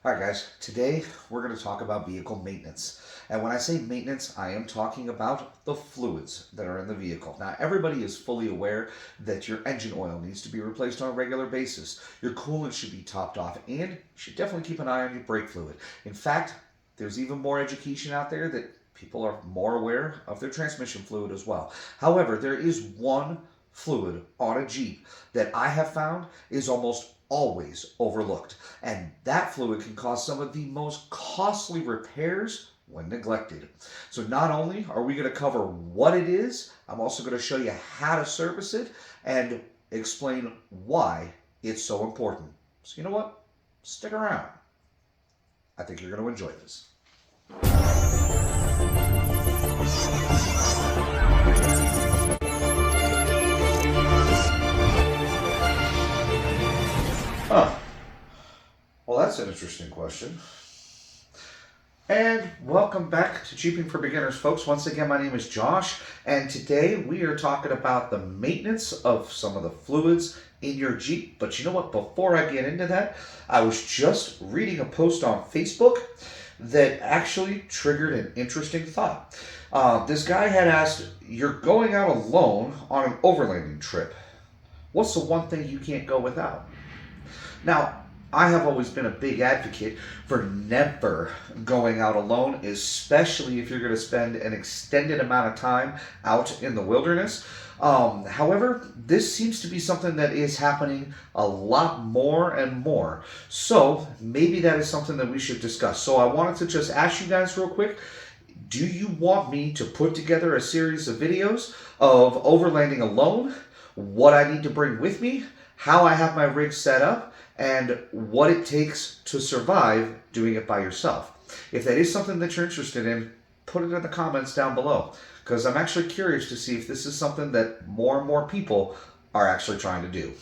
All right, guys, today we're going to talk about vehicle maintenance. And when I say maintenance, I am talking about the fluids that are in the vehicle. Now, everybody is fully aware that your engine oil needs to be replaced on a regular basis. Your coolant should be topped off, and you should definitely keep an eye on your brake fluid. In fact, there's even more education out there that people are more aware of their transmission fluid as well. However, there is one fluid on a Jeep that I have found is almost always overlooked. And that fluid can cause some of the most costly repairs when neglected. So not only are we going to cover what it is, I'm also going to show you how to service it and explain why it's so important. So you know what? Stick around. I think you're going to enjoy this. Huh. Well, that's an interesting question. And welcome back to Jeeping for Beginners, folks. Once again, my name is Josh, and today we are talking about the maintenance of some of the fluids in your Jeep. But you know what? Before I get into that, I was just reading a post on Facebook that actually triggered an interesting thought. This guy had asked, you're going out alone on an overlanding trip. What's the one thing you can't go without? Now, I have always been a big advocate for never going out alone, especially if you're going to spend an extended amount of time out in the wilderness. However, this seems to be something that is happening a lot more and more. So maybe that is something that we should discuss. So I wanted to just ask you guys real quick, do you want me to put together a series of videos of overlanding alone, what I need to bring with me, how I have my rig set up, and what it takes to survive doing it by yourself? If that is something that you're interested in, put it in the comments down below, because I'm actually curious to see if this is something that more and more people are actually trying to do.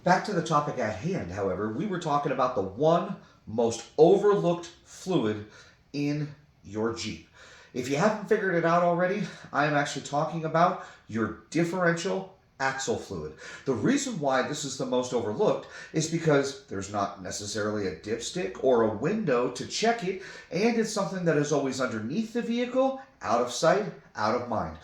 Back to the topic at hand, however, we were talking about the one most overlooked fluid in your Jeep. If you haven't figured it out already, I am actually talking about your differential axle fluid. The reason why this is the most overlooked is because there's not necessarily a dipstick or a window to check it, and it's something that is always underneath the vehicle, out of sight, out of mind.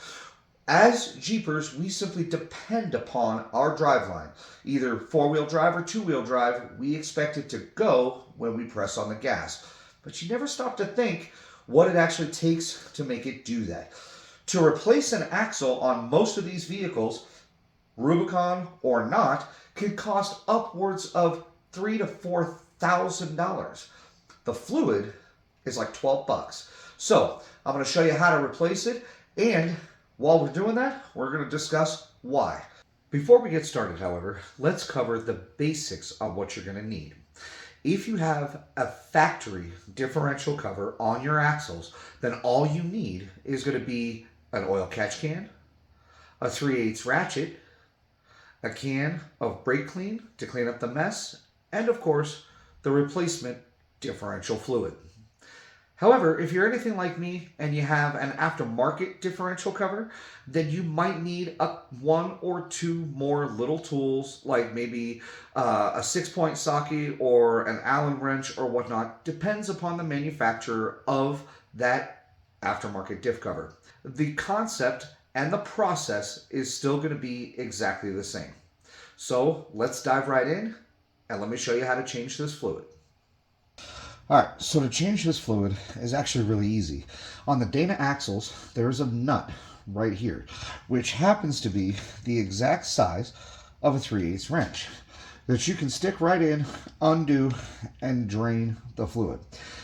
As Jeepers, we simply depend upon our driveline. Either four-wheel drive or two-wheel drive, we expect it to go when we press on the gas. But you never stop to think what it actually takes to make it do that. To replace an axle on most of these vehicles, Rubicon or not, can cost upwards of $3,000 to $4,000. The fluid is like 12 bucks. So I'm going to show you how to replace it, and while we're doing that, we're going to discuss why. Before we get started, however, let's cover the basics of what you're going to need. If you have a factory differential cover on your axles, then all you need is going to be an oil catch can, a 3/8 ratchet, a can of brake clean to clean up the mess, and of course, the replacement differential fluid. However, if you're anything like me and you have an aftermarket differential cover, then you might need one or two more little tools, like maybe a 6-point socket or an Allen wrench or whatnot. Depends upon the manufacturer of that aftermarket diff cover. The concept and the process is still going to be exactly the same. So let's dive right in, and let me show you how to change this fluid. Alright, so to change this fluid is actually really easy. On the Dana axles, there is a nut right here, which happens to be the exact size of a 3/8 wrench that you can stick right in, undo, and drain the fluid.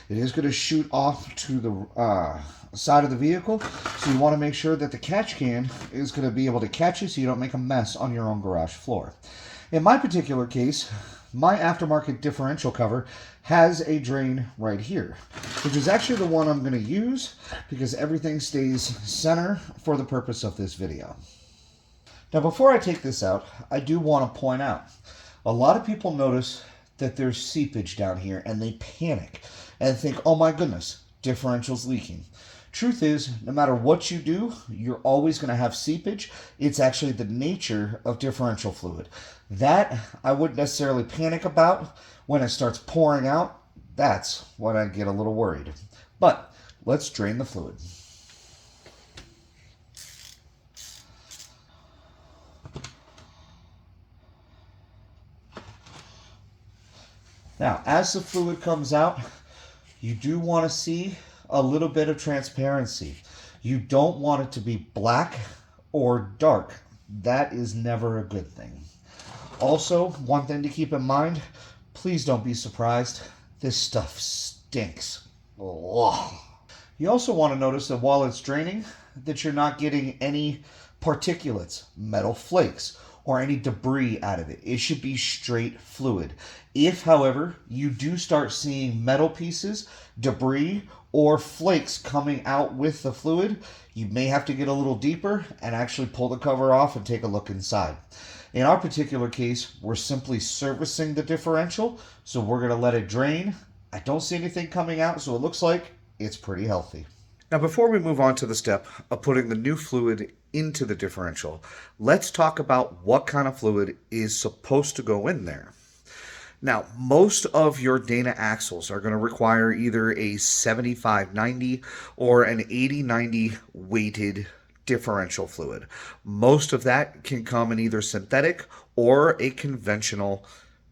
It is going to shoot off to the side of the vehicle, so you want to make sure that the catch can is going to be able to catch it so you don't make a mess on your own garage floor. In my particular case, my aftermarket differential cover has a drain right here, which is actually the one I'm going to use because everything stays center for the purpose of this video. Now, before I take this out, I do want to point out, a lot of people notice that there's seepage down here and they panic and think, oh my goodness, differential's leaking. Truth is, no matter what you do, you're always going to have seepage. It's actually the nature of differential fluid. That I wouldn't necessarily panic about when it starts pouring out. That's when I get a little worried. But let's drain the fluid. Now, as the fluid comes out, you do want to see a little bit of transparency. You don't want it to be black or dark. That is never a good thing. Also, one thing to keep in mind, please don't be surprised. This stuff stinks. Ugh. You also want to notice that while it's draining, that you're not getting any particulates, metal flakes, or any debris out of it. It should be straight fluid. If, however, you do start seeing metal pieces, debris, or flakes coming out with the fluid, you may have to get a little deeper and actually pull the cover off and take a look inside. In our particular case, we're simply servicing the differential, so we're going to let it drain. I don't see anything coming out, so it looks like it's pretty healthy. Now, before we move on to the step of putting the new fluid into the differential, let's talk about what kind of fluid is supposed to go in there. Now, most of your Dana axles are going to require either a 75/90 or an 80/90 weighted differential fluid. Most of that can come in either synthetic or a conventional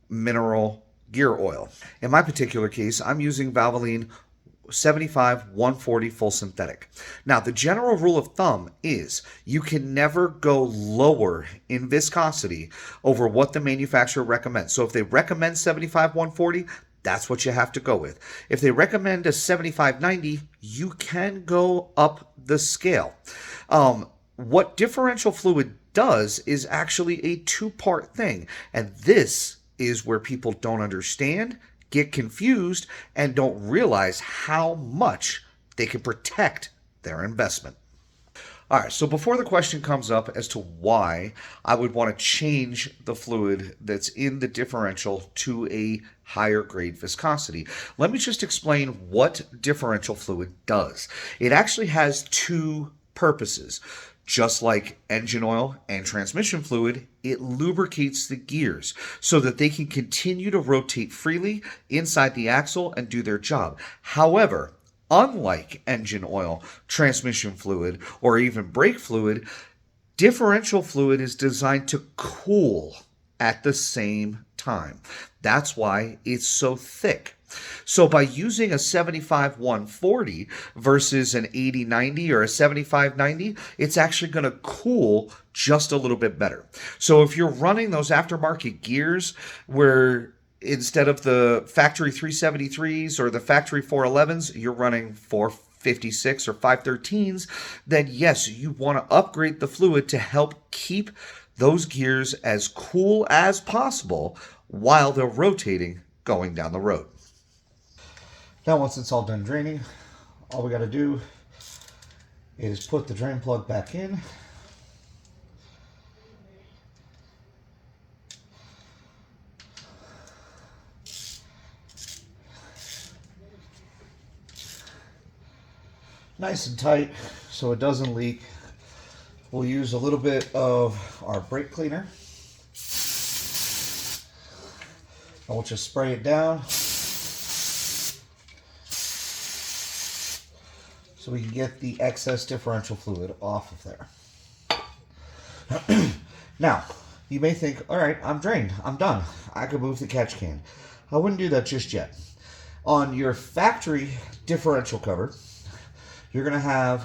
mineral gear oil. In my particular case, I'm using Valvoline 75/140 full synthetic. Now, the general rule of thumb is you can never go lower in viscosity over what the manufacturer recommends. So if they recommend 75/140, that's what you have to go with. If they recommend a 75/90, you can go up the scale. What differential fluid does is actually a two-part thing, and this is where people don't understand, get confused, and don't realize how much they can protect their investment. All right, so before the question comes up as to why I would want to change the fluid that's in the differential to a higher grade viscosity, let me just explain what differential fluid does. It actually has two purposes. Just like engine oil and transmission fluid, it lubricates the gears so that they can continue to rotate freely inside the axle and do their job. However, unlike engine oil, transmission fluid, or even brake fluid, differential fluid is designed to cool at the same time. That's why it's so thick. So by using a 75/140 versus an 80/90 or a 75/90, it's actually going to cool just a little bit better. So if you're running those aftermarket gears where instead of the factory 373s or the factory 411s, you're running 456 or 513s, then yes, you want to upgrade the fluid to help keep those gears as cool as possible while they're rotating going down the road. Now, once it's all done draining, all we got to do is put the drain plug back in. Nice and tight so it doesn't leak. We'll use a little bit of our brake cleaner. And we'll just spray it down so we can get the excess differential fluid off of there. Now, you may think, all right, I'm drained, I'm done, I could move the catch can. I wouldn't do that just yet. On your factory differential cover, you're going to have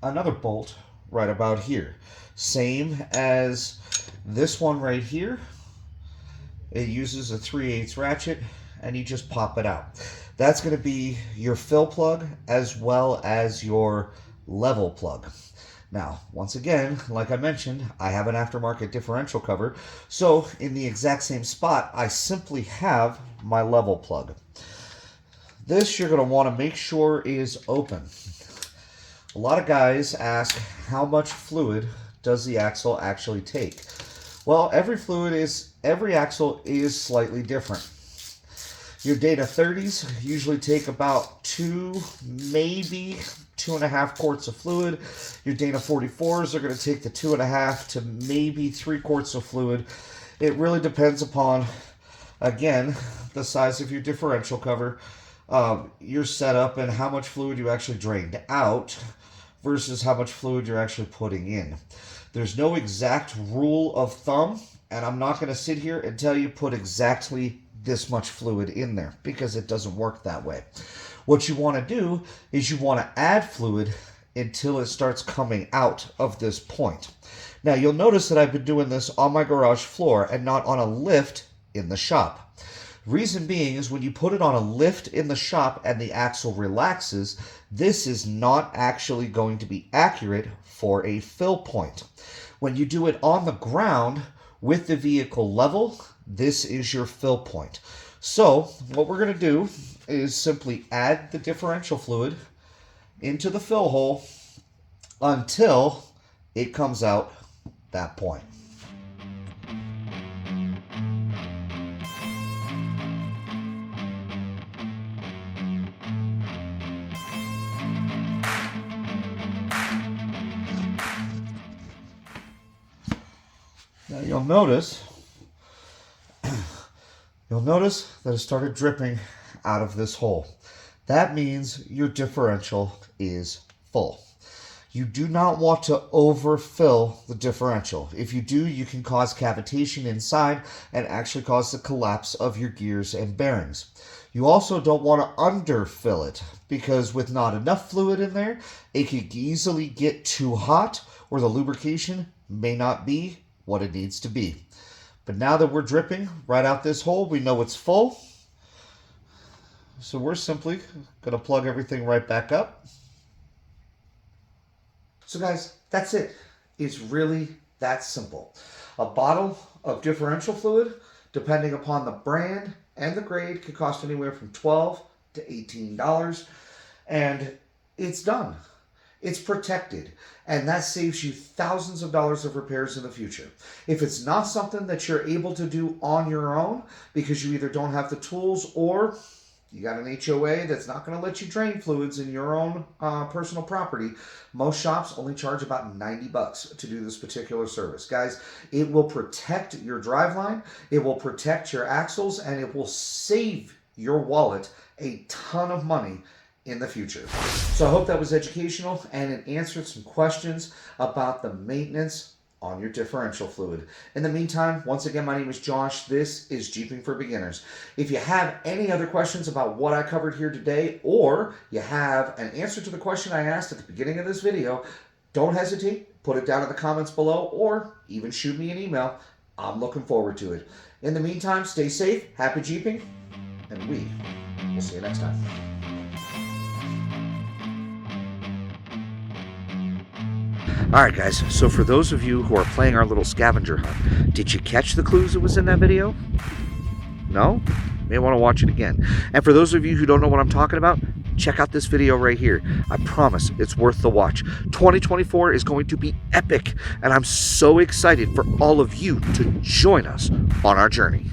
another bolt right about here. Same as this one right here. It uses a 3/8 ratchet, and you just pop it out. That's going to be your fill plug as well as your level plug. Now, once again, like I mentioned, I have an aftermarket differential cover, so in the exact same spot, I simply have my level plug. This you're going to want to make sure is open. A lot of guys ask, how much fluid does the axle actually take? Well, every axle is slightly different. Your Dana 30s usually take about 2, maybe 2.5 quarts of fluid. Your Dana 44s are going to take the 2.5 to maybe 3 quarts of fluid. It really depends upon Again, the size of your differential cover, your setup, and how much fluid you actually drained out versus how much fluid you're actually putting in. There's no exact rule of thumb, and I'm not going to sit here and tell you put exactly this much fluid in there because it doesn't work that way. What you want to do is you want to add fluid until it starts coming out of this point. Now you'll notice that I've been doing this on my garage floor and not on a lift in the shop. Reason being is when you put it on a lift in the shop and the axle relaxes, this is not actually going to be accurate for a fill point. When you do it on the ground with the vehicle level, this is your fill point. So what we're going to do is simply add the differential fluid into the fill hole until it comes out that point. Now you'll notice that it started dripping out of this hole. That means your differential is full. You do not want to overfill the differential. If you do, you can cause cavitation inside and actually cause the collapse of your gears and bearings. You also don't want to underfill it because with not enough fluid in there, it could easily get too hot or the lubrication may not be what it needs to be. But now that we're dripping right out this hole, we know it's full. So we're simply going to plug everything right back up. So guys, that's it. It's really that simple. A bottle of differential fluid, depending upon the brand and the grade, could cost anywhere from $12 to $18. And it's done. It's protected, and that saves you thousands of dollars of repairs in the future. If it's not something that you're able to do on your own because you either don't have the tools or you got an HOA that's not going to let you drain fluids in your own personal property, most shops only charge about $90 to do this particular service. Guys, it will protect your driveline, it will protect your axles, and it will save your wallet a ton of money in the future. So I hope that was educational and it answered some questions about the maintenance on your differential fluid. In the meantime, once again, my name is Josh. This is Jeeping for Beginners. If you have any other questions about what I covered here today, or you have an answer to the question I asked at the beginning of this video, don't hesitate, put it down in the comments below, or even shoot me an email. I'm looking forward to it. In the meantime, stay safe, happy Jeeping, and we will see you next time. Alright guys, so for those of you who are playing our little scavenger hunt, did you catch the clues that was in that video? No? You may want to watch it again. And for those of you who don't know what I'm talking about, check out this video right here. I promise it's worth the watch. 2024 is going to be epic, and I'm so excited for all of you to join us on our journey.